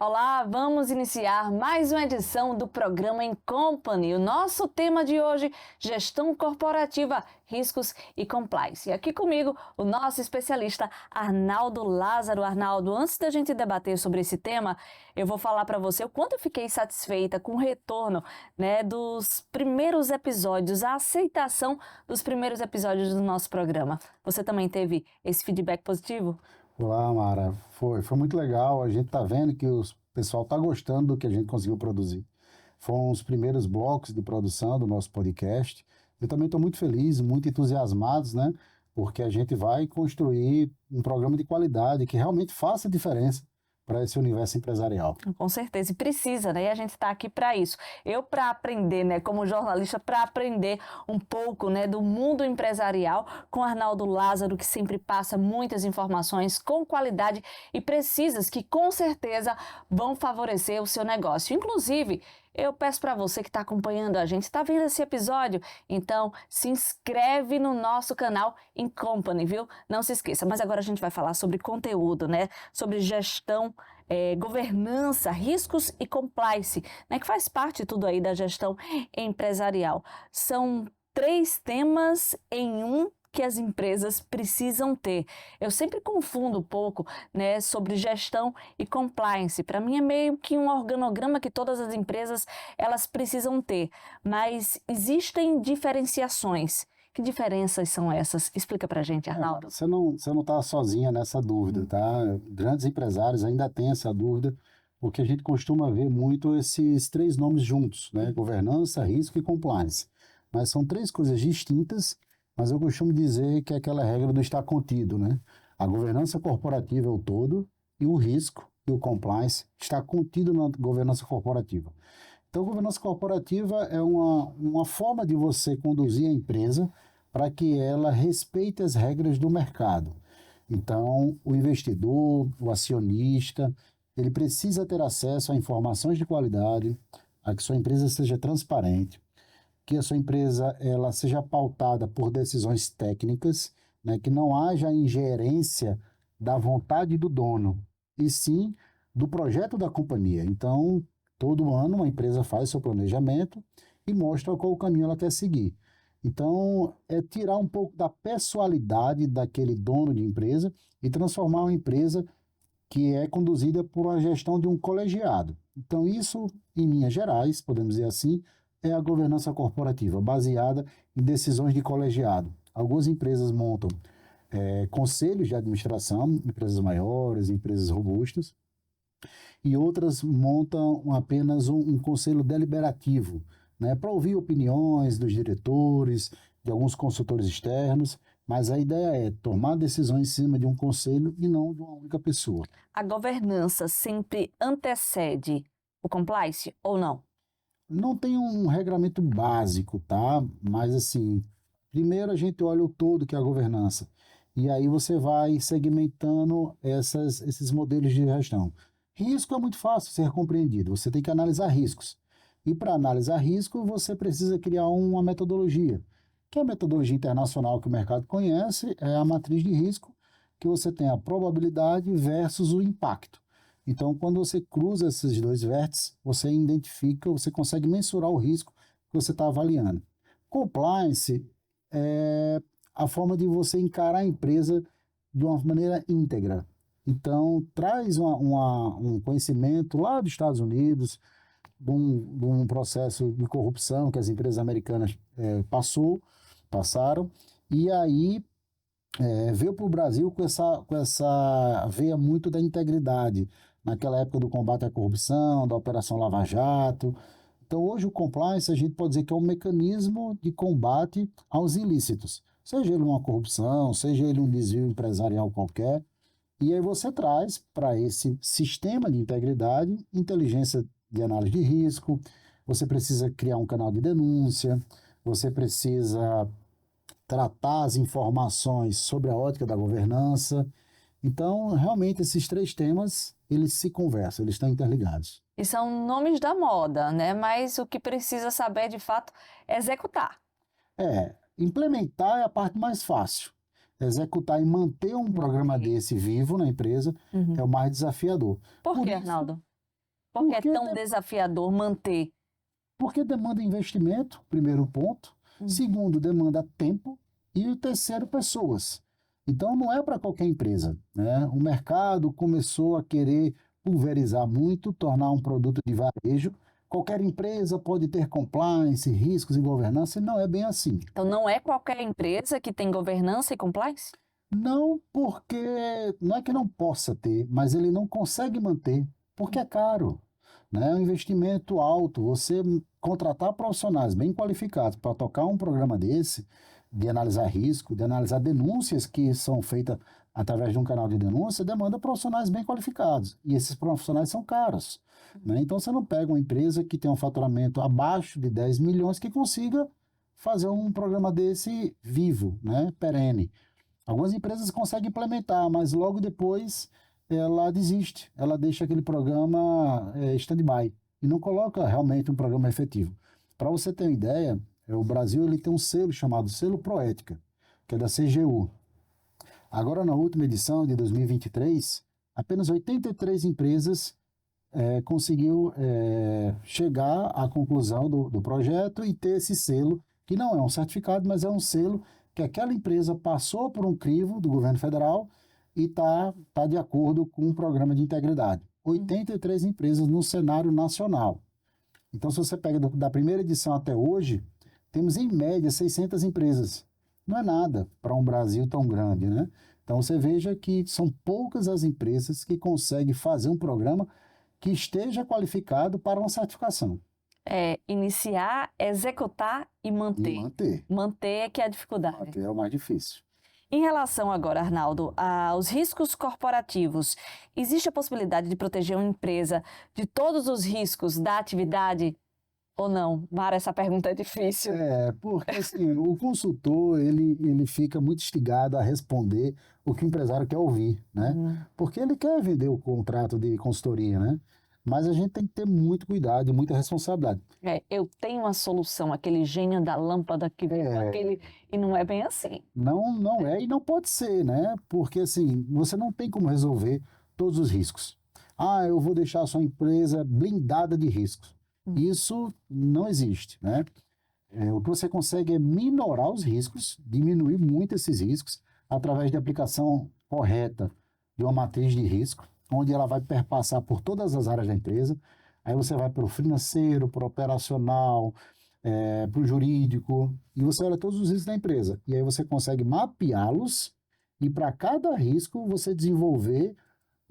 Olá, vamos iniciar mais uma edição do programa Em Company. O nosso tema de hoje, gestão corporativa, riscos e compliance. E aqui comigo, o nosso especialista Arnaldo Lázaro. Arnaldo, antes da gente debater sobre esse tema, eu vou falar para você o quanto eu fiquei satisfeita com o retorno, dos primeiros episódios, a aceitação dos primeiros episódios do nosso programa. Você também teve esse feedback positivo? Olá, Mara. Foi muito legal. A gente está vendo que o pessoal está gostando do que a gente conseguiu produzir. Foram os primeiros blocos de produção do nosso podcast. Eu também estou muito feliz, muito entusiasmado, né? Porque a gente vai construir um programa de qualidade que realmente faça diferença para esse universo empresarial. Com certeza, e precisa, né? E a gente está aqui para isso. Eu, para aprender, como jornalista, para aprender um pouco, do mundo empresarial, com Arnaldo Lázaro, que sempre passa muitas informações com qualidade e precisas, que com certeza vão favorecer o seu negócio. Inclusive, eu peço para você que está acompanhando a gente, está vendo esse episódio? Então, se inscreve no nosso canal Em Company, viu? Não se esqueça. Mas agora a gente vai falar sobre conteúdo, sobre gestão, governança, riscos e compliance, que faz parte tudo aí da gestão empresarial. São 3 temas em um que as empresas precisam ter. Eu sempre confundo um pouco, sobre gestão e compliance. Para mim é meio que um organograma que todas as empresas elas precisam ter, mas existem diferenciações. Que diferenças são essas? Explica pra gente, Arnaldo. Você não está sozinha nessa dúvida, tá? Grandes empresários ainda têm essa dúvida, porque a gente costuma ver muito esses 3 nomes juntos, Governança, risco e compliance. Mas são 3 coisas distintas, mas eu costumo dizer que é aquela regra do estar contido, A governança corporativa é o todo e o risco e o compliance está contido na governança corporativa. Então, a governança corporativa é uma forma de você conduzir a empresa para que ela respeite as regras do mercado. Então, o investidor, o acionista, ele precisa ter acesso a informações de qualidade, a que sua empresa seja transparente, que a sua empresa ela seja pautada por decisões técnicas, que não haja ingerência da vontade do dono, e sim do projeto da companhia. Então, todo ano uma empresa faz seu planejamento e mostra qual o caminho ela quer seguir. Então, é tirar um pouco da pessoalidade daquele dono de empresa e transformar uma empresa que é conduzida por uma gestão de um colegiado. Então, isso, em linhas gerais, podemos dizer assim, é a governança corporativa, baseada em decisões de colegiado. Algumas empresas montam conselhos de administração, empresas maiores, empresas robustas, e outras montam apenas um conselho deliberativo, para ouvir opiniões dos diretores, de alguns consultores externos, mas a ideia é tomar decisões em cima de um conselho e não de uma única pessoa. A governança sempre antecede o compliance ou não? Não tem um regramento básico, tá? Mas assim, primeiro a gente olha o todo que é a governança, e aí você vai segmentando esses modelos de gestão. Risco é muito fácil ser compreendido, você tem que analisar riscos. E para analisar risco, você precisa criar uma metodologia, que é a metodologia internacional que o mercado conhece, é a matriz de risco, que você tem a probabilidade versus o impacto. Então, quando você cruza esses 2 vértices, você identifica, você consegue mensurar o risco que você está avaliando. Compliance é a forma de você encarar a empresa de uma maneira íntegra. Então, traz um conhecimento lá dos Estados Unidos, de um processo de corrupção que as empresas americanas passaram, e aí veio para o Brasil com essa veia muito da integridade, naquela época do combate à corrupção, da Operação Lava Jato. Então, hoje o compliance a gente pode dizer que é um mecanismo de combate aos ilícitos, seja ele uma corrupção, seja ele um desvio empresarial qualquer. E aí você traz para esse sistema de integridade inteligência de análise de risco, você precisa criar um canal de denúncia, você precisa tratar as informações sobre a ótica da governança. Então, realmente, esses 3 temas, eles se conversam, eles estão interligados. E são nomes da moda, mas o que precisa saber, de fato, é executar. Implementar é a parte mais fácil. Executar e manter um programa desse vivo na empresa é o mais desafiador. Por quê, Arnaldo? Por que é Porque, tão desafiador manter? porque demanda investimento, primeiro ponto. Segundo, demanda tempo. E o terceiro, pessoas. Então, não é para qualquer empresa, né? O mercado começou a querer pulverizar muito, tornar um produto de varejo. Qualquer empresa pode ter compliance, riscos e governança, e não é bem assim. Então, não é qualquer empresa que tem governança e compliance? Não porque não é que não possa ter, mas ele não consegue manter, porque é caro, né? É um investimento alto. Você contratar profissionais bem qualificados para tocar um programa desse, de analisar risco, de analisar denúncias que são feitas através de um canal de denúncia, demanda profissionais bem qualificados. E esses profissionais são caros, né? Então você não pega uma empresa que tem um faturamento abaixo de 10 milhões que consiga fazer um programa desse vivo, né? Perene. Algumas empresas conseguem implementar, mas logo depois ela desiste, ela deixa aquele programa stand-by e não coloca realmente um programa efetivo. Para você ter uma ideia, o Brasil ele tem um selo chamado Selo Proética, que é da CGU. Agora, na última edição de 2023, apenas 83 empresas conseguiu chegar à conclusão do projeto e ter esse selo, que não é um certificado, mas é um selo que aquela empresa passou por um crivo do governo federal e tá de acordo com um programa de integridade. 83 empresas no cenário nacional. Então, se você pega da primeira edição até hoje, temos em média 600 empresas. Não é nada para um Brasil tão grande, né? Então, você veja que são poucas as empresas que conseguem fazer um programa que esteja qualificado para uma certificação. É iniciar, executar e manter. E manter. Manter é que é a dificuldade. Manter é o mais difícil. Em relação agora, Arnaldo, aos riscos corporativos, existe a possibilidade de proteger uma empresa de todos os riscos da atividade ou não? Mara, essa pergunta é difícil. Porque assim, o consultor, ele fica muito instigado a responder o que o empresário quer ouvir, né? Porque ele quer vender o contrato de consultoria, né? Mas a gente tem que ter muito cuidado e muita responsabilidade. Eu tenho uma solução, aquele gênio da lâmpada que aquele e não é bem assim. Não é e não pode ser, né? Porque assim, você não tem como resolver todos os riscos. Ah, eu vou deixar a sua empresa blindada de riscos. Isso não existe, né? O que você consegue é minorar os riscos, diminuir muito esses riscos, através de aplicação correta de uma matriz de risco, onde ela vai perpassar por todas as áreas da empresa. Aí você vai para o financeiro, para o operacional, para o jurídico, e você olha todos os riscos da empresa. E aí você consegue mapeá-los, e para cada risco você desenvolver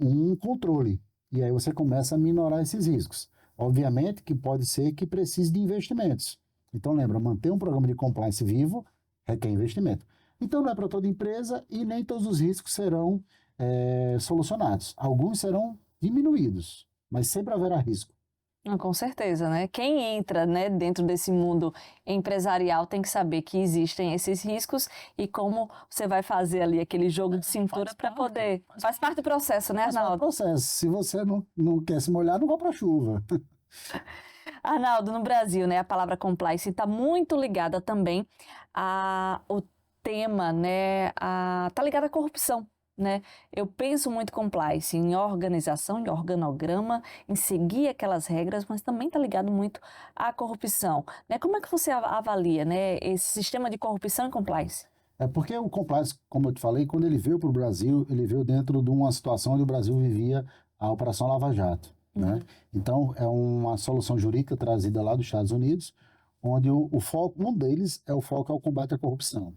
um controle. E aí você começa a minorar esses riscos. Obviamente que pode ser que precise de investimentos. Então lembra, manter um programa de compliance vivo requer investimento. Então não é para toda empresa e nem todos os riscos serão solucionados. Alguns serão diminuídos, mas sempre haverá risco. Com certeza, né? Quem entra, né, dentro desse mundo empresarial tem que saber que existem esses riscos e como você vai fazer ali aquele jogo de cintura para poder. Faz parte do processo, né, Arnaldo? Faz parte do processo. Se você não quer se molhar, não vá para a chuva. Arnaldo, no Brasil, né, a palavra compliance está muito ligada também ao tema, né, tá ligada à corrupção. Né? Eu penso muito compliance em organização, em organograma, em seguir aquelas regras, mas também está ligado muito à corrupção. Né? Como é que você avalia, né, esse sistema de corrupção e compliance? Porque o compliance, como eu te falei, quando ele veio para o Brasil, ele veio dentro de uma situação onde o Brasil vivia a Operação Lava Jato. Né? Então, é uma solução jurídica trazida lá dos Estados Unidos, onde o foco, um deles é o foco ao combate à corrupção.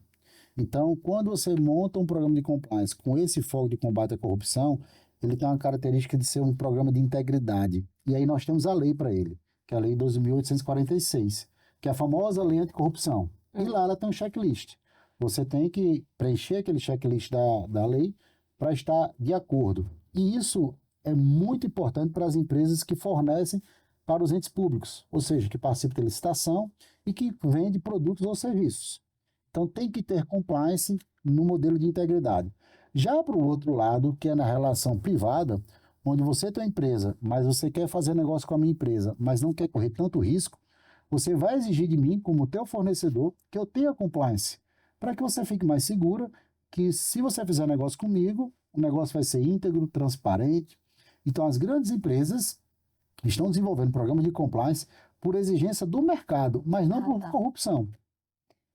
Então, quando você monta um programa de compliance com esse foco de combate à corrupção, ele tem uma característica de ser um programa de integridade. E aí nós temos a lei para ele, que é a Lei 12.846, que é a famosa lei anticorrupção. E lá ela tem um checklist. Você tem que preencher aquele checklist da lei para estar de acordo. E isso é muito importante para as empresas que fornecem para os entes públicos, ou seja, que participam de licitação e que vendem produtos ou serviços. Então, tem que ter compliance no modelo de integridade. Já para o outro lado, que é na relação privada, onde você tem uma empresa, mas você quer fazer negócio com a minha empresa, mas não quer correr tanto risco, você vai exigir de mim, como teu fornecedor, que eu tenha compliance, para que você fique mais segura que se você fizer negócio comigo, o negócio vai ser íntegro, transparente. Então, as grandes empresas estão desenvolvendo programas de compliance por exigência do mercado, mas não por corrupção.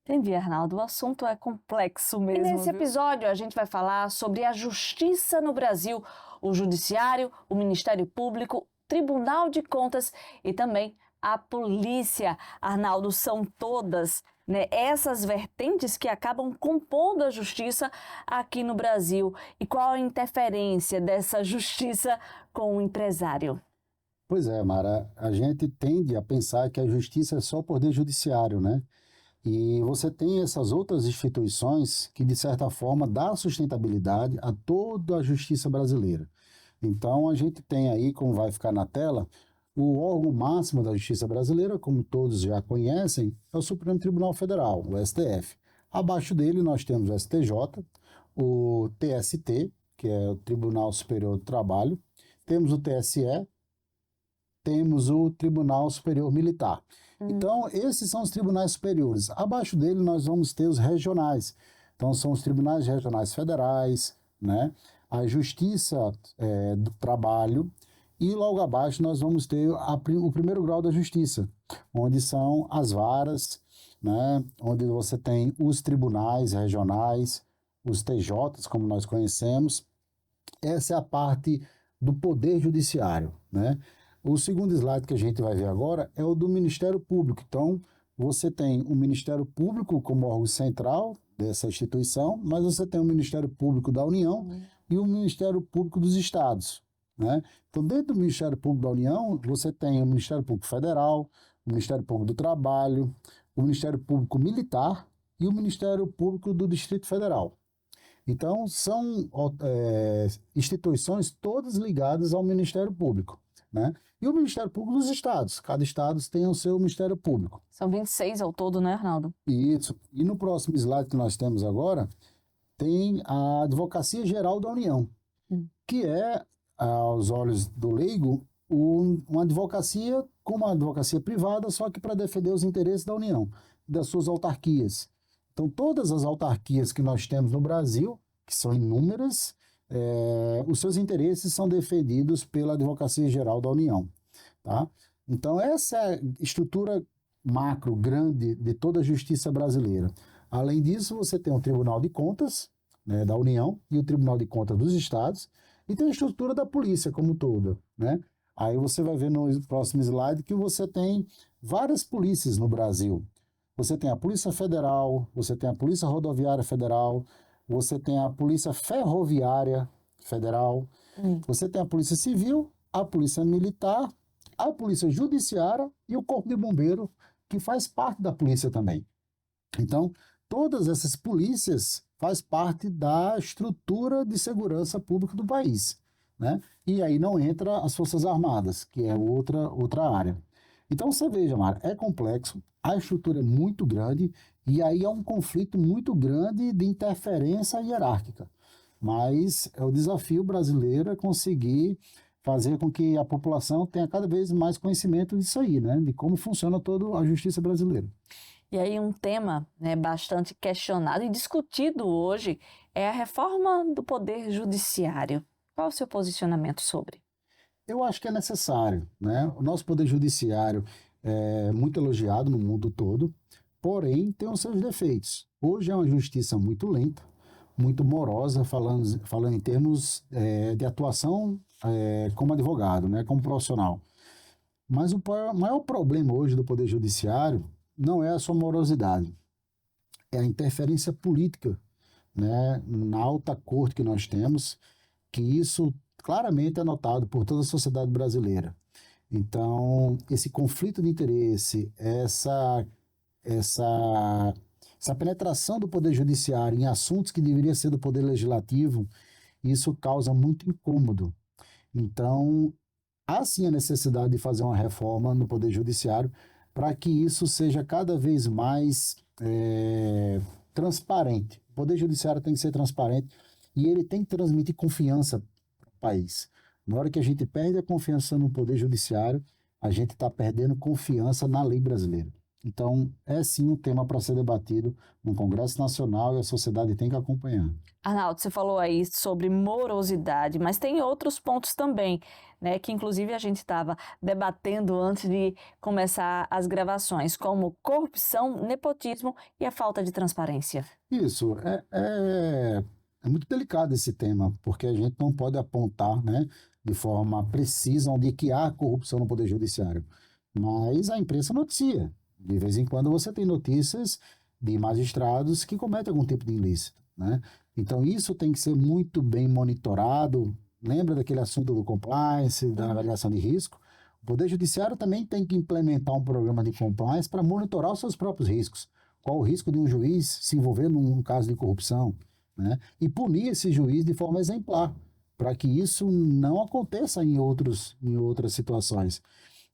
Entendi, Arnaldo. O assunto é complexo mesmo. E nesse episódio a gente vai falar sobre a justiça no Brasil, o Judiciário, o Ministério Público, Tribunal de Contas e também a polícia. Arnaldo, são todas, né, essas vertentes que acabam compondo a justiça aqui no Brasil. E qual a interferência dessa justiça com o empresário? Pois é, Mara, a gente tende a pensar que a justiça é só o poder judiciário, né? E você tem essas outras instituições que, de certa forma, dão sustentabilidade a toda a justiça brasileira. Então, a gente tem aí, como vai ficar na tela, o órgão máximo da justiça brasileira, como todos já conhecem, é o Supremo Tribunal Federal, o STF. Abaixo dele, nós temos o STJ, o TST, que é o Tribunal Superior do Trabalho, temos o TSE, temos o Tribunal Superior Militar. Então, esses são os tribunais superiores. Abaixo dele, nós vamos ter os regionais. Então, são os tribunais regionais federais, né? A Justiça do Trabalho. E logo abaixo, nós vamos ter o primeiro grau da Justiça, onde são as varas, né? Onde você tem os tribunais regionais, os TJs, como nós conhecemos. Essa é a parte do Poder Judiciário, né? O segundo slide que a gente vai ver agora é o do Ministério Público. Então, você tem o Ministério Público como órgão central dessa instituição, mas você tem o Ministério Público da União e o Ministério Público dos Estados, né? Então, dentro do Ministério Público da União, você tem o Ministério Público Federal, o Ministério Público do Trabalho, o Ministério Público Militar e o Ministério Público do Distrito Federal. Então, são instituições todas ligadas ao Ministério Público, né? E o Ministério Público dos Estados. Cada estado tem o seu Ministério Público. São 26 ao todo, né, Arnaldo? Isso. E no próximo slide que nós temos agora, tem a Advocacia Geral da União, que é, aos olhos do leigo, uma advocacia como uma advocacia privada, só que para defender os interesses da União, das suas autarquias. Então, todas as autarquias que nós temos no Brasil, que são inúmeras, os seus interesses são defendidos pela Advocacia Geral da União, tá? Então, essa é a estrutura macro, grande, de toda a justiça brasileira. Além disso, você tem o Tribunal de Contas, né, da União e o Tribunal de Contas dos Estados, e tem a estrutura da polícia como toda, né? Aí você vai ver no próximo slide que você tem várias polícias no Brasil. Você tem a Polícia Federal, você tem a Polícia Rodoviária Federal, você tem a Polícia Ferroviária Federal, você tem a Polícia Civil, a Polícia Militar, a Polícia Judiciária e o Corpo de Bombeiro, que faz parte da polícia também. Então, todas essas polícias fazem parte da estrutura de segurança pública do país, né? E aí não entra as Forças Armadas, que é outra área. Então, você veja, Mara, é complexo, a estrutura é muito grande e aí é um conflito muito grande de interferência hierárquica. Mas é o desafio brasileiro é conseguir fazer com que a população tenha cada vez mais conhecimento disso aí, né? De como funciona toda a justiça brasileira. E aí um tema, né, bastante questionado e discutido hoje é a reforma do Poder Judiciário. Qual o seu posicionamento sobre? Eu acho que é necessário, né? O nosso Poder Judiciário é muito elogiado no mundo todo, porém tem os seus defeitos. Hoje é uma justiça muito lenta, muito morosa, falando em termos de atuação como advogado, né? Como profissional. Mas o maior problema hoje do Poder Judiciário não é a sua morosidade, é a interferência política, né? Na alta corte que nós temos, que isso claramente é notado por toda a sociedade brasileira. Então, esse conflito de interesse, essa penetração do Poder Judiciário em assuntos que deveria ser do Poder Legislativo, isso causa muito incômodo. Então, há sim a necessidade de fazer uma reforma no Poder Judiciário para que isso seja cada vez mais transparente. O Poder Judiciário tem que ser transparente e ele tem que transmitir confiança para o país. Na hora que a gente perde a confiança no Poder Judiciário, a gente está perdendo confiança na lei brasileira. Então, é sim um tema para ser debatido no Congresso Nacional e a sociedade tem que acompanhar. Arnaldo, você falou aí sobre morosidade, mas tem outros pontos também, né, que inclusive a gente estava debatendo antes de começar as gravações, como corrupção, nepotismo e a falta de transparência. Isso, é muito delicado esse tema, porque a gente não pode apontar, né, de forma precisa onde que há corrupção no Poder Judiciário. Mas a imprensa noticia. De vez em quando você tem notícias de magistrados que cometem algum tipo de ilícito, né? Então isso tem que ser muito bem monitorado. Lembra daquele assunto do compliance, da avaliação de risco? O Poder Judiciário também tem que implementar um programa de compliance para monitorar os seus próprios riscos. Qual o risco de um juiz se envolver num caso de corrupção, né? E punir esse juiz de forma exemplar, para que isso não aconteça em outras situações.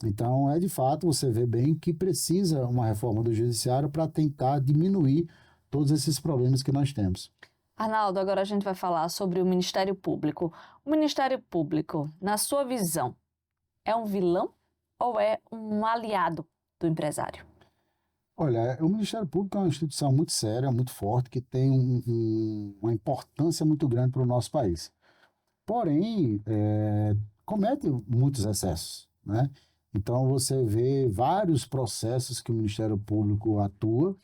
Então, de fato, você vê bem que precisa uma reforma do judiciário para tentar diminuir todos esses problemas que nós temos. Arnaldo, agora a gente vai falar sobre o Ministério Público. O Ministério Público, na sua visão, é um vilão ou é um aliado do empresário? Olha, o Ministério Público é uma instituição muito séria, muito forte, que tem uma importância muito grande para o nosso país. Porém, comete muitos excessos, né? Então, você vê vários processos que o Ministério Público atua,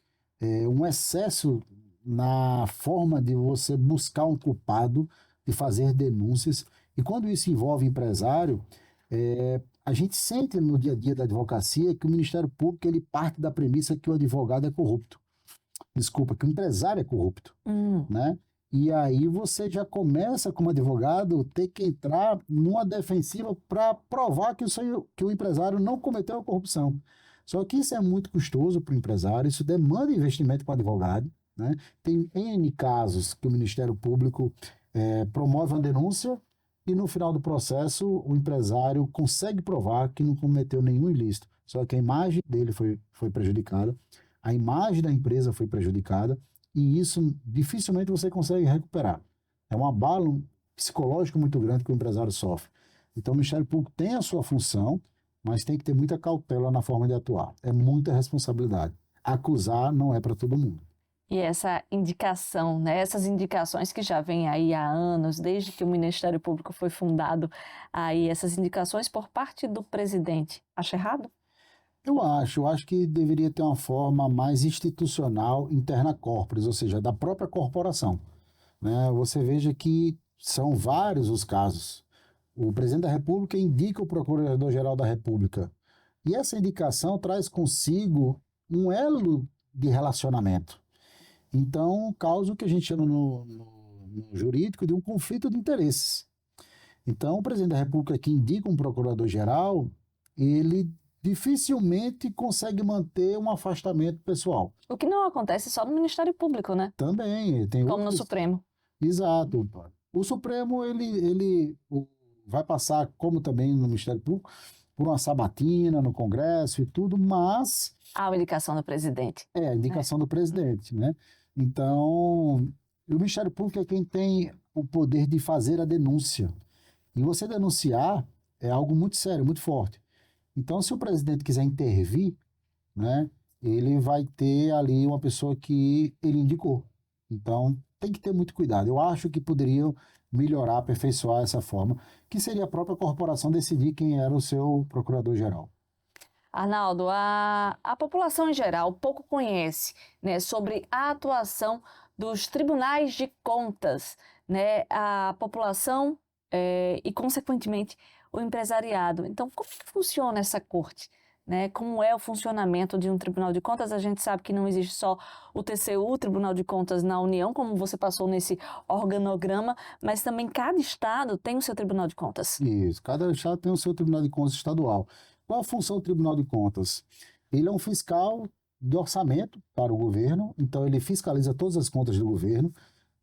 um excesso na forma de você buscar um culpado, de fazer denúncias, e quando isso envolve empresário, a gente sente no dia a dia da advocacia que o Ministério Público ele parte da premissa que o advogado é corrupto. Desculpa, que o empresário é corrupto, né? E aí você já começa, como advogado, ter que entrar numa defensiva para provar que o empresário não cometeu a corrupção. Só que isso é muito custoso para o empresário, isso demanda investimento para o advogado, né? Tem N casos que o Ministério Público promove uma denúncia e no final do processo o empresário consegue provar que não cometeu nenhum ilícito. Só que a imagem dele foi prejudicada, a imagem da empresa foi prejudicada, e isso dificilmente você consegue recuperar. É um abalo psicológico muito grande que o empresário sofre. Então, o Ministério Público tem a sua função, mas tem que ter muita cautela na forma de atuar. É muita responsabilidade. Acusar não é para todo mundo. E essa indicação, né, essas indicações que já vêm aí há anos, desde que o Ministério Público foi fundado, aí essas indicações por parte do presidente, acha errado? Eu acho que deveria ter uma forma mais institucional interna corporis, ou seja, da própria corporação, né? Você veja que são vários os casos. O presidente da República indica o Procurador-Geral da República. E essa indicação traz consigo um elo de relacionamento. Então, causa o que a gente chama no jurídico de um conflito de interesses. Então, o presidente da República que indica um procurador-geral, ele dificilmente consegue manter um afastamento pessoal. O que não acontece só no Ministério Público, né? Também tem Como no outros... Supremo. Exato. O Supremo ele vai passar, como também no Ministério Público, por uma sabatina no Congresso e tudo, mas A indicação do presidente. a indicação do presidente, né? Então, o Ministério Público é quem tem o poder de fazer a denúncia. E você denunciar é algo muito sério, muito forte. Então, se o presidente quiser intervir, né, ele vai ter ali uma pessoa que ele indicou. Então, tem que ter muito cuidado. Eu acho que poderiam melhorar, aperfeiçoar essa forma, que seria a própria corporação decidir quem era o seu procurador-geral. Arnaldo, a população em geral pouco conhece, né, sobre a atuação dos tribunais de contas, né, a população e, consequentemente, o empresariado. Então, como que funciona essa corte? Né? Como é o funcionamento de um Tribunal de Contas? A gente sabe que não existe só o TCU, o Tribunal de Contas na União, como você passou nesse organograma, mas também cada estado tem o seu Tribunal de Contas. Isso, cada estado tem o seu Tribunal de Contas estadual. Qual a função do Tribunal de Contas? Ele é um fiscal de orçamento para o governo, então ele fiscaliza todas as contas do governo.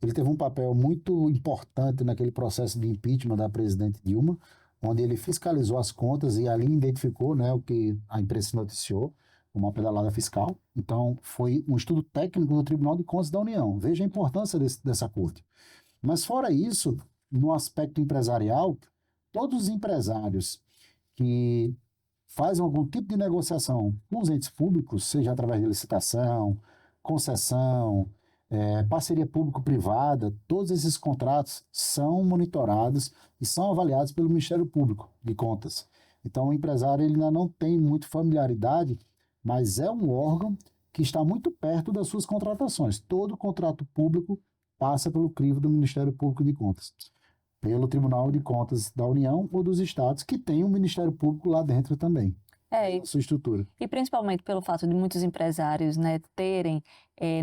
Ele teve um papel muito importante naquele processo de impeachment da presidente Dilma, onde ele fiscalizou as contas e ali identificou, né, o que a imprensa noticiou, uma pedalada fiscal. Então, foi um estudo técnico do Tribunal de Contas da União. Veja a importância dessa corte. Mas, fora isso, no aspecto empresarial, todos os empresários que faz algum tipo de negociação com os entes públicos, seja através de licitação, concessão, parceria público-privada, todos esses contratos são monitorados e são avaliados pelo Ministério Público de Contas. Então, o empresário ele ainda não tem muito familiaridade, mas é um órgão que está muito perto das suas contratações. Todo contrato público passa pelo crivo do Ministério Público de Contas, pelo Tribunal de Contas da União ou dos estados, que tem um Ministério Público lá dentro também, sua estrutura. E principalmente pelo fato de muitos empresários, né, terem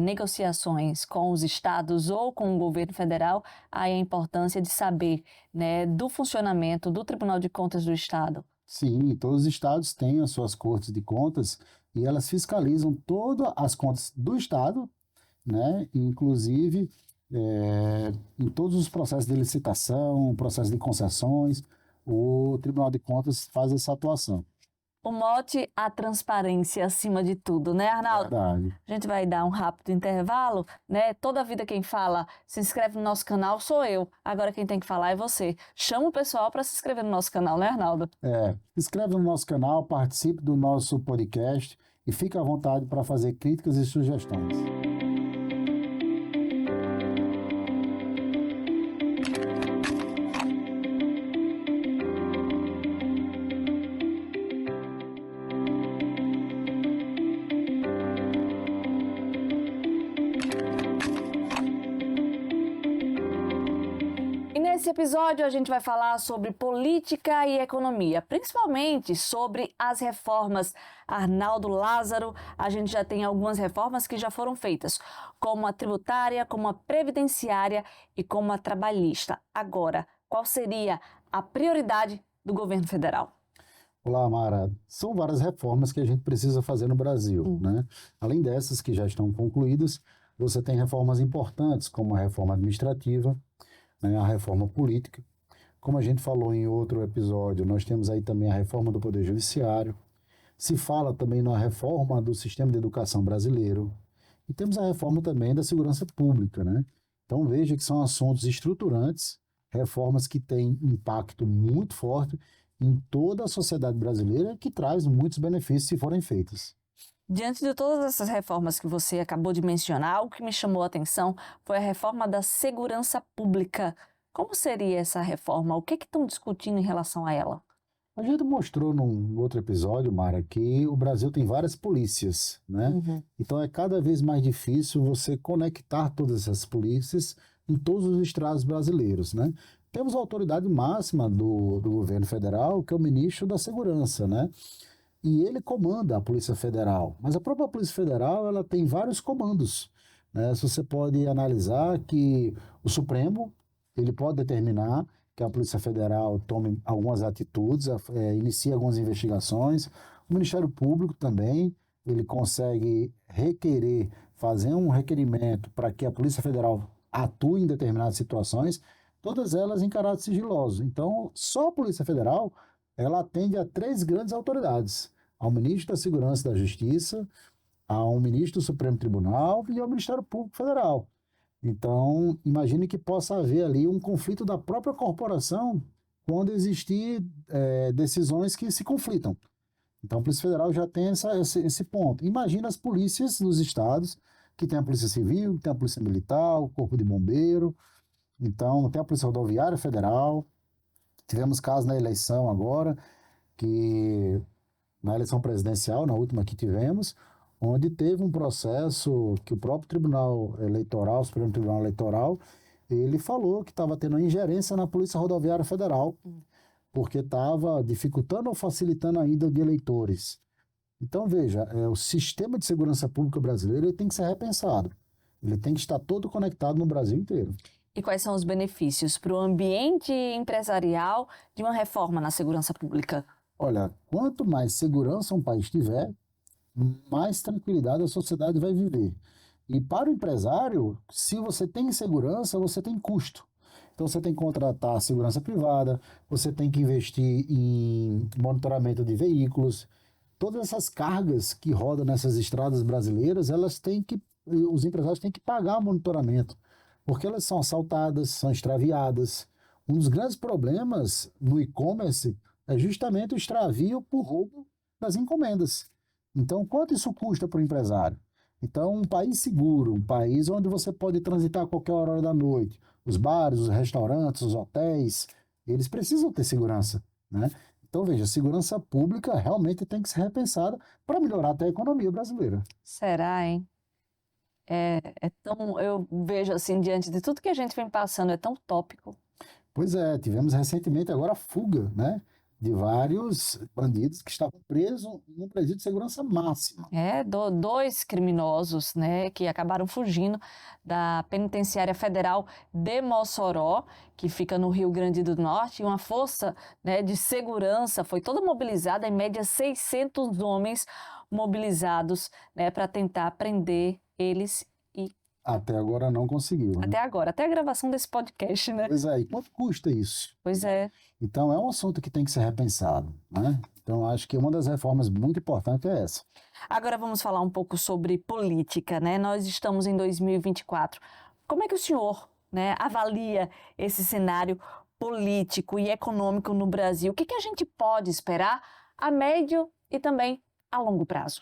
negociações com os estados ou com o governo federal, aí a importância de saber, né, do funcionamento do Tribunal de Contas do Estado. Sim, todos os estados têm as suas cortes de contas e elas fiscalizam todas as contas do estado, né? Inclusive em todos os processos de licitação, processos de concessões, o Tribunal de Contas faz essa atuação. O mote, a transparência acima de tudo, né, Arnaldo? Verdade. A gente vai dar um rápido intervalo, né? Toda vida quem fala, se inscreve no nosso canal, sou eu. Agora quem tem que falar é você. Chama o pessoal para se inscrever no nosso canal, né, Arnaldo? Se inscreve no nosso canal, participe do nosso podcast e fique à vontade para fazer críticas e sugestões. Nesse episódio a gente vai falar sobre política e economia, principalmente sobre as reformas. Arnaldo Lázaro, a gente já tem algumas reformas que já foram feitas, como a tributária, como a previdenciária e como a trabalhista. Agora, qual seria a prioridade do governo federal? Olá, Mara. São várias reformas que a gente precisa fazer no Brasil, né? Além dessas que já estão concluídas, você tem reformas importantes, como a reforma administrativa, né, a reforma política. Como a gente falou em outro episódio, nós temos aí também a reforma do Poder Judiciário. Se fala também na reforma do sistema de educação brasileiro. E temos a reforma também da segurança pública, né? Então veja que são assuntos estruturantes, reformas que têm impacto muito forte em toda a sociedade brasileira, que traz muitos benefícios se forem feitas. Diante de todas essas reformas que você acabou de mencionar, algo que me chamou a atenção foi a reforma da segurança pública. Como seria essa reforma? O que estão discutindo em relação a ela? A gente mostrou num outro episódio, Mara, que o Brasil tem várias polícias, né? Então é cada vez mais difícil você conectar todas essas polícias em todos os estrados brasileiros, né? Temos a autoridade máxima do governo federal, que é o ministro da Segurança, né? E ele comanda a Polícia Federal. Mas a própria Polícia Federal, ela tem vários comandos, né? Você pode analisar que o Supremo, ele pode determinar que a Polícia Federal tome algumas atitudes, inicie algumas investigações. O Ministério Público também, ele consegue requerer, fazer um requerimento para que a Polícia Federal atue em determinadas situações, todas elas em caráter sigiloso. Então, só a Polícia Federal, ela atende a 3 grandes autoridades: ao Ministro da Segurança e da Justiça, ao Ministro do Supremo Tribunal e ao Ministério Público Federal. Então, imagine que possa haver ali um conflito da própria corporação quando existir decisões que se conflitam. Então, a Polícia Federal já tem esse ponto. Imagina as polícias dos estados, que tem a Polícia Civil, que tem a Polícia Militar, o Corpo de Bombeiro, então tem a Polícia Rodoviária Federal. Tivemos casos na eleição agora, que na eleição presidencial, na última que tivemos, onde teve um processo que o próprio Tribunal Eleitoral, o Supremo Tribunal Eleitoral, ele falou que estava tendo ingerência na Polícia Rodoviária Federal, porque estava dificultando ou facilitando a ida de eleitores. Então, veja, o sistema de segurança pública brasileiro ele tem que ser repensado. Ele tem que estar todo conectado no Brasil inteiro. E quais são os benefícios para o ambiente empresarial de uma reforma na segurança pública? Olha, quanto mais segurança um país tiver, mais tranquilidade a sociedade vai viver. E para o empresário, se você tem segurança, você tem custo. Então você tem que contratar segurança privada, você tem que investir em monitoramento de veículos. Todas essas cargas que rodam nessas estradas brasileiras, os empresários têm que pagar monitoramento, porque elas são assaltadas, são extraviadas. Um dos grandes problemas no e-commerce é justamente o extravio por roubo das encomendas. Então, quanto isso custa para o empresário? Então, um país seguro, um país onde você pode transitar a qualquer hora da noite, os bares, os restaurantes, os hotéis, eles precisam ter segurança, né? Então, veja, segurança pública realmente tem que ser repensada para melhorar até a economia brasileira. Será, hein? É tão, eu vejo assim, diante de tudo que a gente vem passando, é tão tópico. Pois é, tivemos recentemente agora a fuga, né, de vários bandidos que estavam presos num presídio de segurança máxima. Dois criminosos, né, que acabaram fugindo da Penitenciária Federal de Mossoró, que fica no Rio Grande do Norte, e uma força, né, de segurança foi toda mobilizada, em média 600 homens mobilizados, né, para tentar prender eles e Até agora não conseguiu, né? até agora, até a gravação desse podcast, né? Pois é, e quanto custa isso? Pois é. Então é um assunto que tem que ser repensado, né? Então acho que uma das reformas muito importantes é essa. Agora vamos falar um pouco sobre política, né? Nós estamos em 2024. Como é que o senhor, né, avalia esse cenário político e econômico no Brasil? O que que a gente pode esperar a médio e também a longo prazo?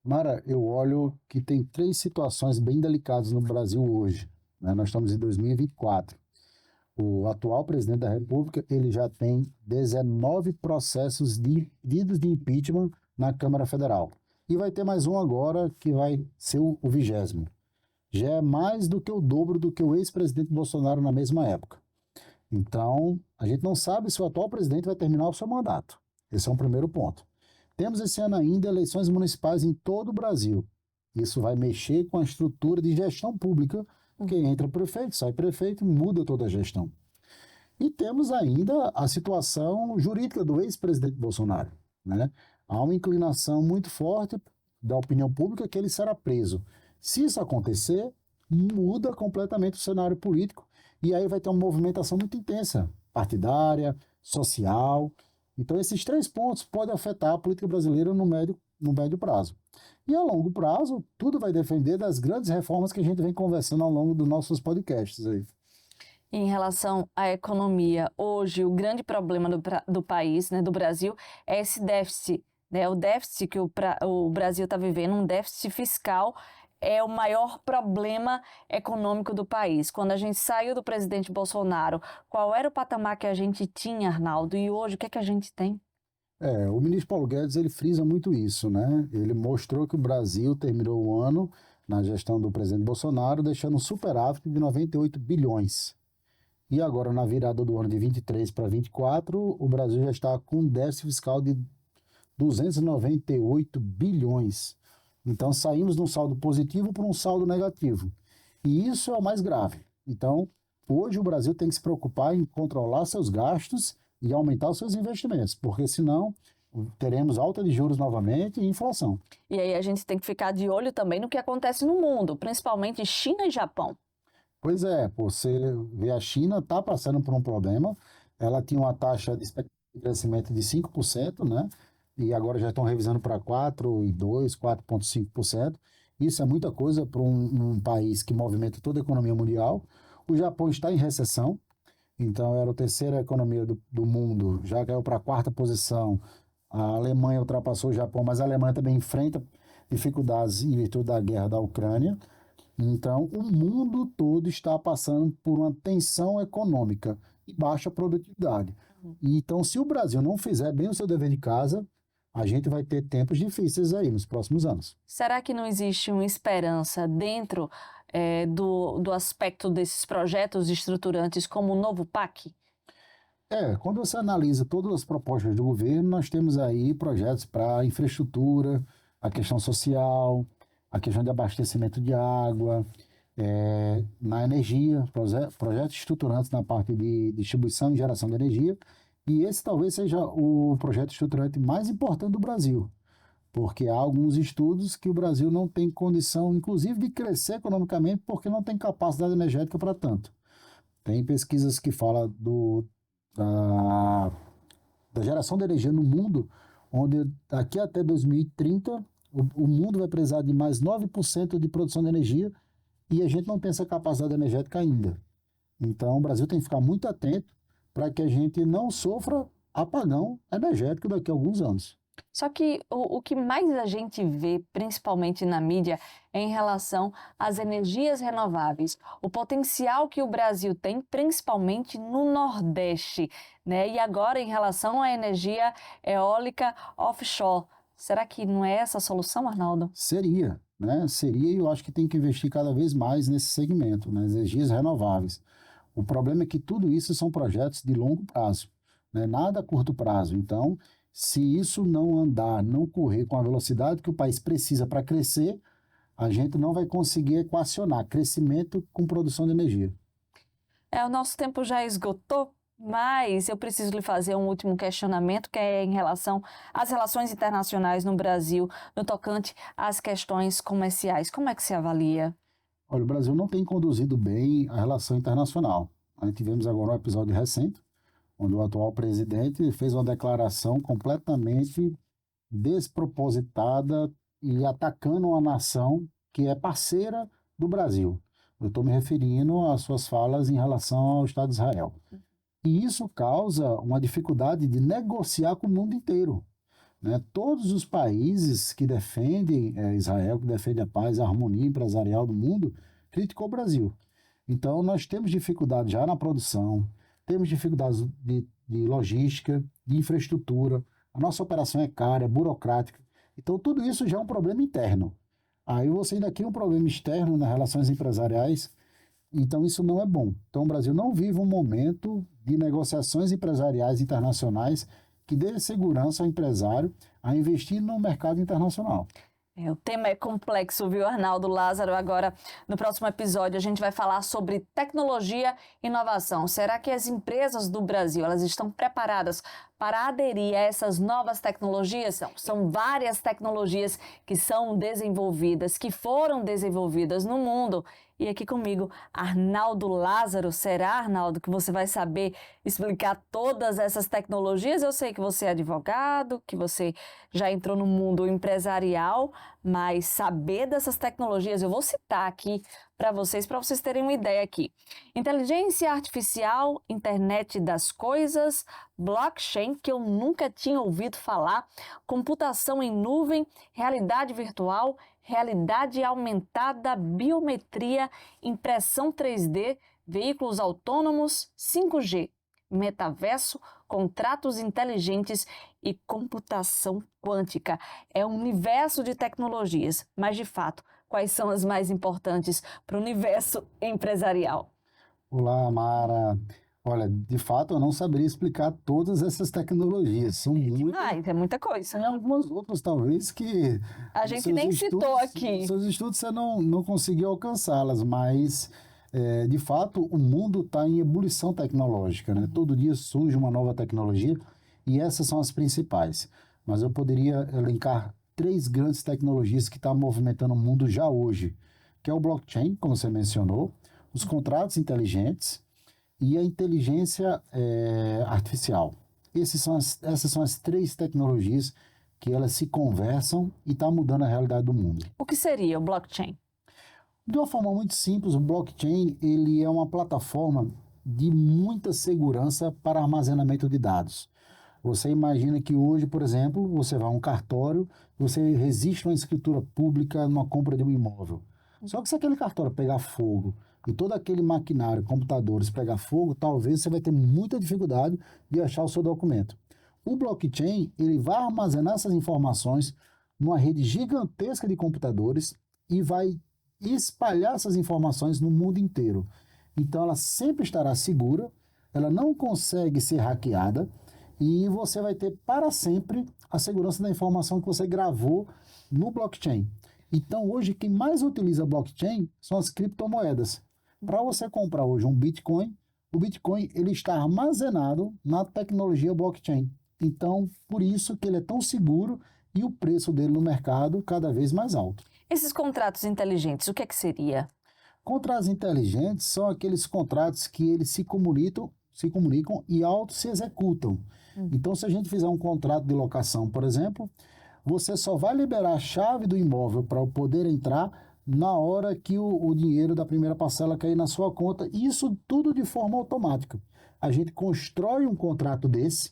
Mara, eu olho que tem três situações bem delicadas no Brasil hoje, né? Nós estamos em 2024. O atual presidente da República, ele já tem 19 processos pedidos de impeachment na Câmara Federal. E vai ter mais um agora, que vai ser o 20º. Já é mais do que o dobro do que o ex-presidente Bolsonaro na mesma época. Então, a gente não sabe se o atual presidente vai terminar o seu mandato. Esse é um primeiro ponto. Temos esse ano ainda eleições municipais em todo o Brasil. Isso vai mexer com a estrutura de gestão pública, porque entra prefeito, sai prefeito, muda toda a gestão. E temos ainda a situação jurídica do ex-presidente Bolsonaro, né? Há uma inclinação muito forte da opinião pública que ele será preso. Se isso acontecer, muda completamente o cenário político e aí vai ter uma movimentação muito intensa, partidária, social. Então, esses três pontos podem afetar a política brasileira no médio prazo. E a longo prazo, tudo vai depender das grandes reformas que a gente vem conversando ao longo dos nossos podcasts aí. Em relação à economia, hoje o grande problema do país, né, do Brasil, é esse déficit, né? O déficit que o Brasil está vivendo, um déficit fiscal, é o maior problema econômico do país. Quando a gente saiu do presidente Bolsonaro, qual era o patamar que a gente tinha, Arnaldo? E hoje, o que é que a gente tem? O ministro Paulo Guedes, ele frisa muito isso, né? Ele mostrou que o Brasil terminou o ano, na gestão do presidente Bolsonaro, deixando um superávit de 98 bilhões. E agora, na virada do ano de 23 para 24, o Brasil já está com um déficit fiscal de 298 bilhões. Então, saímos de um saldo positivo para um saldo negativo. E isso é o mais grave. Então, hoje o Brasil tem que se preocupar em controlar seus gastos e aumentar os seus investimentos, porque senão teremos alta de juros novamente e inflação. E aí a gente tem que ficar de olho também no que acontece no mundo, principalmente China e Japão. Pois é, você vê a China está passando por um problema, ela tinha uma taxa de expectativa de crescimento de 5%, né? E agora já estão revisando para 4,2%, 4,5%. Isso é muita coisa para um país que movimenta toda a economia mundial. O Japão está em recessão, então era a terceira economia do mundo, já caiu para a quarta posição. A Alemanha ultrapassou o Japão, mas a Alemanha também enfrenta dificuldades em virtude da guerra da Ucrânia. Então, o mundo todo está passando por uma tensão econômica e baixa produtividade. Então, se o Brasil não fizer bem o seu dever de casa, a gente vai ter tempos difíceis aí nos próximos anos. Será que não existe uma esperança dentro do aspecto desses projetos estruturantes como o novo PAC? Quando você analisa todas as propostas do governo, nós temos aí projetos para infraestrutura, a questão social, a questão de abastecimento de água, na energia, projetos estruturantes na parte de distribuição e geração de energia. E esse talvez seja o projeto estruturante mais importante do Brasil, porque há alguns estudos que o Brasil não tem condição, inclusive, de crescer economicamente, porque não tem capacidade energética para tanto. Tem pesquisas que falam da geração de energia no mundo, onde daqui até 2030 o mundo vai precisar de mais 9% de produção de energia e a gente não tem essa capacidade energética ainda. Então o Brasil tem que ficar muito atento para que a gente não sofra apagão energético daqui a alguns anos. Só que o que mais a gente vê, principalmente na mídia, é em relação às energias renováveis, o potencial que o Brasil tem, principalmente no Nordeste, né? E agora em relação à energia eólica offshore. Será que não é essa a solução, Arnaldo? Seria, né? Seria, e eu acho que tem que investir cada vez mais nesse segmento, nas energias renováveis. O problema é que tudo isso são projetos de longo prazo, né? Nada a curto prazo. Então, se isso não andar, não correr com a velocidade que o país precisa para crescer, a gente não vai conseguir equacionar crescimento com produção de energia. O nosso tempo já esgotou, mas eu preciso lhe fazer um último questionamento, que é em relação às relações internacionais no Brasil, no tocante às questões comerciais. Como é que se avalia? Olha, o Brasil não tem conduzido bem a relação internacional. Nós tivemos agora um episódio recente, onde o atual presidente fez uma declaração completamente despropositada e atacando uma nação que é parceira do Brasil. Eu estou me referindo às suas falas em relação ao Estado de Israel. E isso causa uma dificuldade de negociar com o mundo inteiro, né? Todos os países que defendem Israel, que defendem a paz, a harmonia empresarial do mundo, criticou o Brasil. Então, nós temos dificuldade já na produção, temos dificuldades de logística, de infraestrutura, a nossa operação é cara, é burocrática. Então, tudo isso já é um problema interno. Aí você ainda cria um problema externo nas relações empresariais, então isso não é bom. Então, o Brasil não vive um momento de negociações empresariais internacionais que dê segurança ao empresário a investir no mercado internacional. O tema é complexo, viu, Arnaldo Lázaro? Agora, no próximo episódio, a gente vai falar sobre tecnologia e inovação. Será que as empresas do Brasil, elas estão preparadas para aderir a essas novas tecnologias? São várias tecnologias que são desenvolvidas, que foram desenvolvidas no mundo. E aqui comigo, Arnaldo Lázaro. Será, Arnaldo, que você vai saber explicar todas essas tecnologias? Eu sei que você é advogado, que você já entrou no mundo empresarial, mas saber dessas tecnologias, eu vou citar aqui para vocês terem uma ideia aqui. Inteligência artificial, internet das coisas, blockchain, que eu nunca tinha ouvido falar, computação em nuvem, realidade virtual, realidade aumentada, biometria, impressão 3D, veículos autônomos, 5G, metaverso, contratos inteligentes e computação quântica. É um universo de tecnologias, mas de fato, quais são as mais importantes para o universo empresarial? Olá, Mara. Olha, de fato, eu não saberia explicar todas essas tecnologias. São muitas. É muita coisa. Tem algumas outras, talvez, que A gente nem citou aqui. seus estudos você não conseguiu alcançá-las, mas, de fato, o mundo está em ebulição tecnológica, né? Todo dia surge uma nova tecnologia e essas são as principais. Mas eu poderia elencar três grandes tecnologias que estão movimentando o mundo já hoje, que é o blockchain, como você mencionou, os contratos inteligentes e a inteligência artificial. Essas são as três tecnologias que elas se conversam e está mudando a realidade do mundo. O que seria o blockchain? De uma forma muito simples, o blockchain ele é uma plataforma de muita segurança para armazenamento de dados. Você imagina que hoje, por exemplo, você vai a um cartório, você registra uma escritura pública numa compra de um imóvel. Só que se aquele cartório pegar fogo e todo aquele maquinário, computadores pegar fogo, talvez você vai ter muita dificuldade de achar o seu documento. O blockchain, ele vai armazenar essas informações numa rede gigantesca de computadores e vai espalhar essas informações no mundo inteiro. Então ela sempre estará segura, ela não consegue ser hackeada e você vai ter para sempre a segurança da informação que você gravou no blockchain. Então hoje quem mais utiliza blockchain são as criptomoedas. Para você comprar hoje um Bitcoin, o Bitcoin ele está armazenado na tecnologia blockchain. Então, por isso que ele é tão seguro e o preço dele no mercado cada vez mais alto. Esses contratos inteligentes, o que é que seria? Contratos inteligentes são aqueles contratos que eles se comunicam e auto se executam. Então, se a gente fizer um contrato de locação, por exemplo, você só vai liberar a chave do imóvel para eu poder entrar na hora que o dinheiro da primeira parcela cair na sua conta. Isso tudo de forma automática. A gente constrói um contrato desse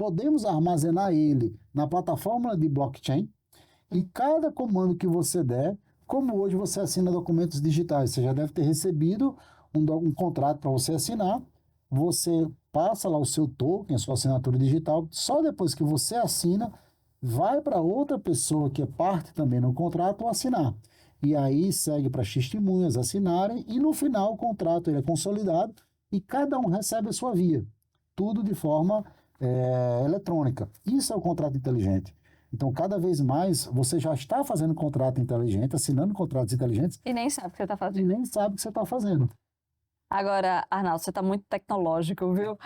podemos armazenar ele na plataforma de blockchain e cada comando que você der, como hoje você assina documentos digitais, você já deve ter recebido um contrato para você assinar, você passa lá o seu token, a sua assinatura digital, só depois que você assina, vai para outra pessoa que é parte também no contrato assinar. E aí segue para as testemunhas assinarem e no final o contrato ele é consolidado e cada um recebe a sua via. Tudo de forma eletrônica. Isso é o contrato inteligente. Então, cada vez mais, você já está fazendo contrato inteligente, assinando contratos inteligentes E nem sabe o que você está e fazendo. nem sabe o que você está fazendo. Agora, Arnaldo, você está muito tecnológico, viu?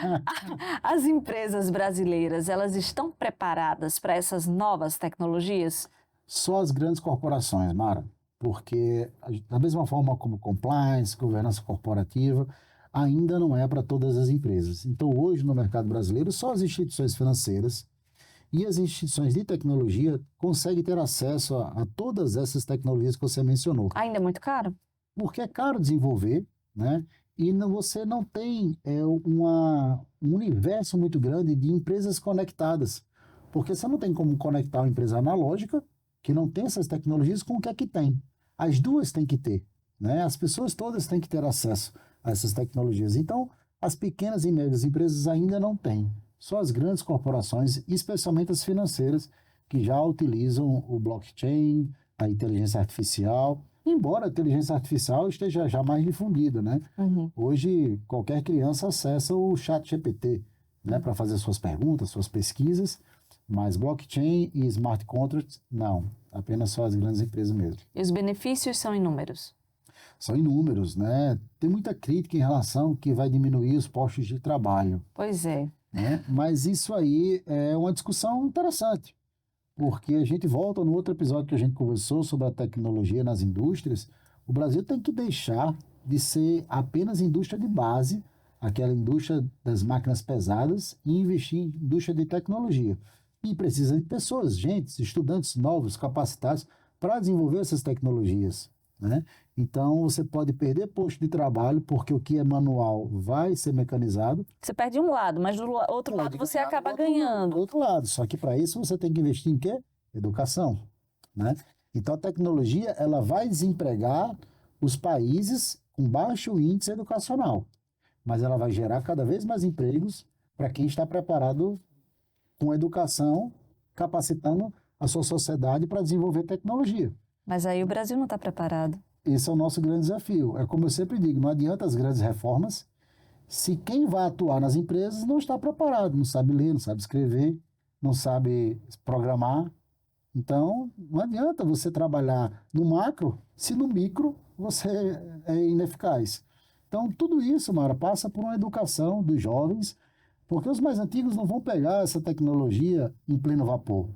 As empresas brasileiras, elas estão preparadas para essas novas tecnologias? Só as grandes corporações, Mara, porque da mesma forma como compliance, governança corporativa, ainda não é para todas as empresas. Então, hoje no mercado brasileiro, só as instituições financeiras e as instituições de tecnologia conseguem ter acesso a todas essas tecnologias que você mencionou. Ainda é muito caro? Porque é caro desenvolver, né? E você não tem um universo muito grande de empresas conectadas. Porque você não tem como conectar uma empresa analógica, que não tem essas tecnologias, com o que é que tem. As duas têm que ter, né? As pessoas todas têm que ter acesso a essas tecnologias. Então, as pequenas e médias empresas ainda não têm. Só as grandes corporações, especialmente as financeiras, que já utilizam o blockchain, a inteligência artificial, embora a inteligência artificial esteja já mais difundida, né? Hoje, qualquer criança acessa o ChatGPT, né, para fazer suas perguntas, suas pesquisas, mas blockchain e smart contracts, não. Apenas só as grandes empresas mesmo. E os benefícios são inúmeros? São inúmeros, né? Tem muita crítica em relação que vai diminuir os postos de trabalho. Pois é. Né? Mas isso aí é uma discussão interessante, porque a gente volta no outro episódio que a gente conversou sobre a tecnologia nas indústrias. O Brasil tem que deixar de ser apenas indústria de base, aquela indústria das máquinas pesadas, e investir em indústria de tecnologia. E precisa de pessoas, gente, estudantes novos, capacitados, para desenvolver essas tecnologias. Né? Então, você pode perder posto de trabalho, porque o que é manual vai ser mecanizado. Você perde um lado, mas do outro lado você acaba ganhando. Do outro lado. Só que para isso você tem que investir em quê? Educação. Né? Então, a tecnologia ela vai desempregar os países com baixo índice educacional, mas ela vai gerar cada vez mais empregos para quem está preparado com educação, capacitando a sua sociedade para desenvolver tecnologia. Mas aí o Brasil não está preparado. Esse é o nosso grande desafio. É como eu sempre digo, não adianta as grandes reformas se quem vai atuar nas empresas não está preparado, não sabe ler, não sabe escrever, não sabe programar. Então, não adianta você trabalhar no macro se no micro você é ineficaz. Então, tudo isso, Mara, passa por uma educação dos jovens, porque os mais antigos não vão pegar essa tecnologia em pleno vapor.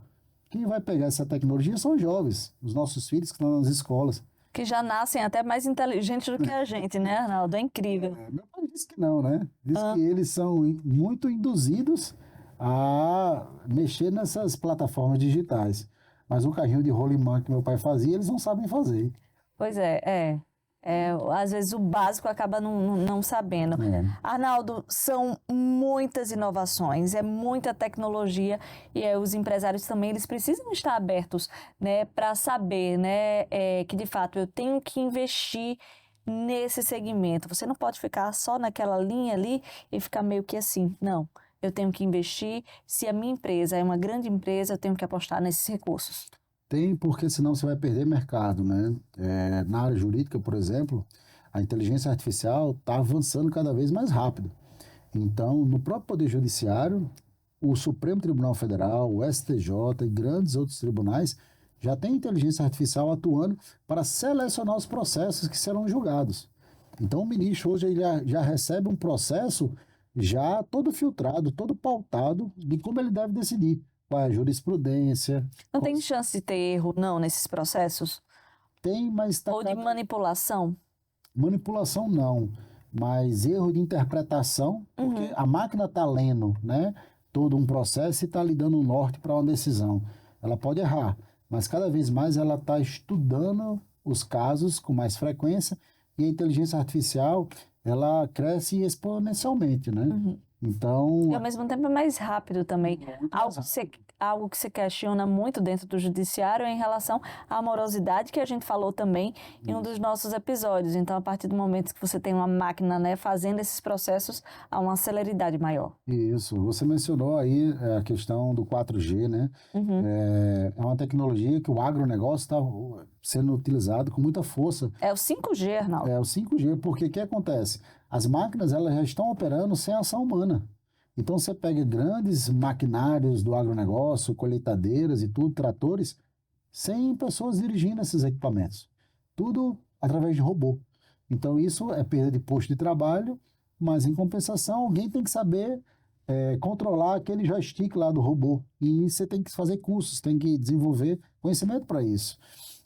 Quem vai pegar essa tecnologia são os jovens, os nossos filhos que estão nas escolas. Que já nascem até mais inteligentes do que a gente, né, Arnaldo? É incrível. Meu pai disse que não, né? Diz que eles são muito induzidos a mexer nessas plataformas digitais. Mas o carrinho de rolimã que meu pai fazia, eles não sabem fazer. Pois é. Às vezes o básico acaba não sabendo. Arnaldo, são muitas inovações, é muita tecnologia e os empresários também eles precisam estar abertos, né, para saber, né, que de fato eu tenho que investir nesse segmento. Você não pode ficar só naquela linha ali e ficar meio que assim, não. Eu tenho que investir. Se a minha empresa é uma grande empresa, eu tenho que apostar nesses recursos. Tem, porque senão você vai perder mercado, né? Na área jurídica, por exemplo, a inteligência artificial está avançando cada vez mais rápido. Então, no próprio Poder Judiciário, o Supremo Tribunal Federal, o STJ e grandes outros tribunais já têm inteligência artificial atuando para selecionar os processos que serão julgados. Então, o ministro hoje ele já recebe um processo já todo filtrado, todo pautado de como ele deve decidir. Qual é a jurisprudência? Não tem chance de ter erro, não, nesses processos? Tem, mas... Ou de manipulação? Manipulação não, mas erro de interpretação, porque a máquina está lendo, né, todo um processo e está lhe dando um norte para uma decisão. Ela pode errar, mas cada vez mais ela está estudando os casos com mais frequência e a inteligência artificial ela cresce exponencialmente, né? Então, E ao mesmo tempo é mais rápido também. Algo que se questiona muito dentro do judiciário é em relação à morosidade, que a gente falou também em um dos nossos episódios. Então, a partir do momento que você tem uma máquina, né, fazendo esses processos, há uma celeridade maior. isso, você mencionou aí a questão do 4G, né? É uma tecnologia que o agronegócio está sendo utilizado com muita força. É o 5G, Arnaldo. É o 5G, porque o que acontece? As máquinas elas já estão operando sem ação humana. Então você pega grandes maquinários do agronegócio, colheitadeiras e tudo, tratores, sem pessoas dirigindo esses equipamentos. Tudo através de robô. Então isso é perda de posto de trabalho, mas em compensação alguém tem que saber controlar aquele joystick lá do robô. E você tem que fazer cursos, tem que desenvolver conhecimento para isso.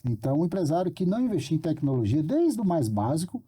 Então, o empresário que não investir em tecnologia, desde o mais básico,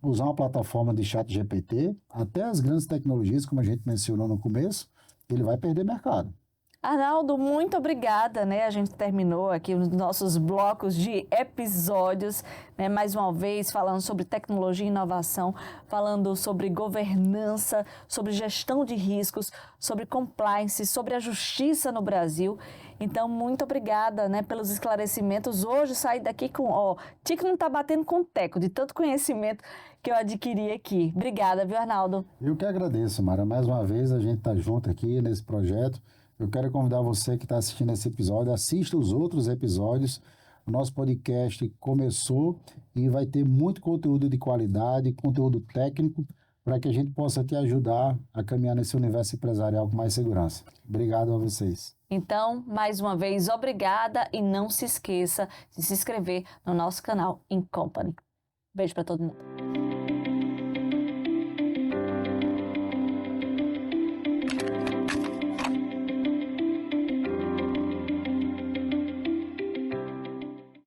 usar uma plataforma de chat GPT, até as grandes tecnologias, como a gente mencionou no começo, ele vai perder mercado. Arnaldo, muito obrigada, né? A gente terminou aqui os nossos blocos de episódios, né? Mais uma vez falando sobre tecnologia e inovação, falando sobre governança, sobre gestão de riscos, sobre compliance, sobre a justiça no Brasil. Então, muito obrigada, né, pelos esclarecimentos. Hoje saí daqui com, Tico não está batendo com teco, de tanto conhecimento que eu adquiri aqui. Obrigada, viu, Arnaldo? Eu que agradeço, Mara. Mais uma vez a gente está junto aqui nesse projeto. Eu quero convidar você que está assistindo esse episódio, assista os outros episódios. O nosso podcast começou e vai ter muito conteúdo de qualidade, conteúdo técnico, para que a gente possa te ajudar a caminhar nesse universo empresarial com mais segurança. Obrigado a vocês. Então, mais uma vez, obrigada e não se esqueça de se inscrever no nosso canal In Company. Beijo para todo mundo.